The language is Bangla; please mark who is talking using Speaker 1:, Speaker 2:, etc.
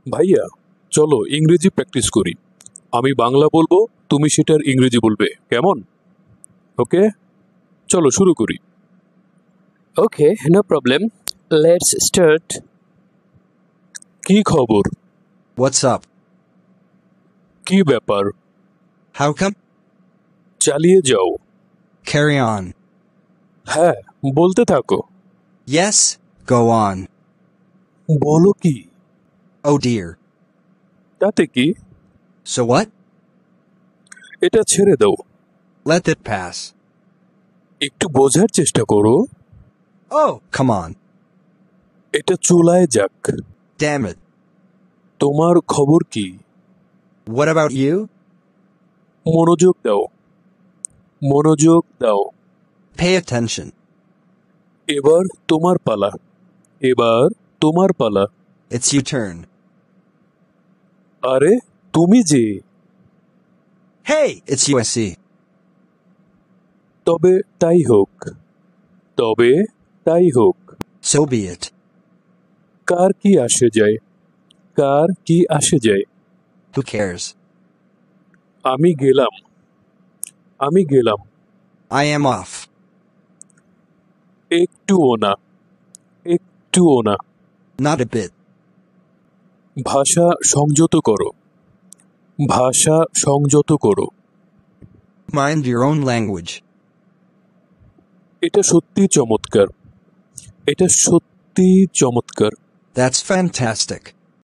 Speaker 1: ভাইয়া চলো ইংরেজি প্র্যাকটিস করি। আমি বাংলা বলবো, তুমি সেটার ইংরেজি বলবে, কেমন? ওকে, চলো শুরু করি।
Speaker 2: Okay, no problem. Let's start.
Speaker 1: কি খবর?
Speaker 3: What's up?
Speaker 1: কি ব্যাপার?
Speaker 3: How come?
Speaker 1: চালিয়ে যাও।
Speaker 3: Carry on.
Speaker 1: হ্যাঁ, বলতে থাকো।
Speaker 3: Yes, go on.
Speaker 1: বলো কি?
Speaker 3: Oh dear.
Speaker 1: তাতে কি?
Speaker 3: So what?
Speaker 1: এটা ছেড়ে দাও।
Speaker 3: Let it pass.
Speaker 1: একটু বোঝার চেষ্টা করো।
Speaker 3: Oh, come on.
Speaker 1: এটা চুলায় যাক।
Speaker 3: Damn it.
Speaker 1: তোমার খবর কি?
Speaker 3: What about you?
Speaker 1: মনোযোগ দাও, মনোযোগ দাও।
Speaker 3: Pay attention.
Speaker 1: এবার তোমার পালা, এবার তোমার পালা।
Speaker 3: It's your turn.
Speaker 1: আরে তুমি যে।
Speaker 3: Hey, it's USC.
Speaker 1: তবে তাই হোক, তবে তাই হোক।
Speaker 3: So be it.
Speaker 1: কার কি আসে যায়, কার কি আসে যায়।
Speaker 3: Who cares?
Speaker 1: আমি গেলাম, আমি গেলাম।
Speaker 3: I am off.
Speaker 1: একটুও না, একটুও না।
Speaker 3: Not a bit.
Speaker 1: ভাষা সংযত করো, ভাষা সংযত করো।
Speaker 3: Mind your own language.
Speaker 1: এটা সত্যি চমৎকার, এটা সত্যি চমৎকার।
Speaker 3: That's fantastic.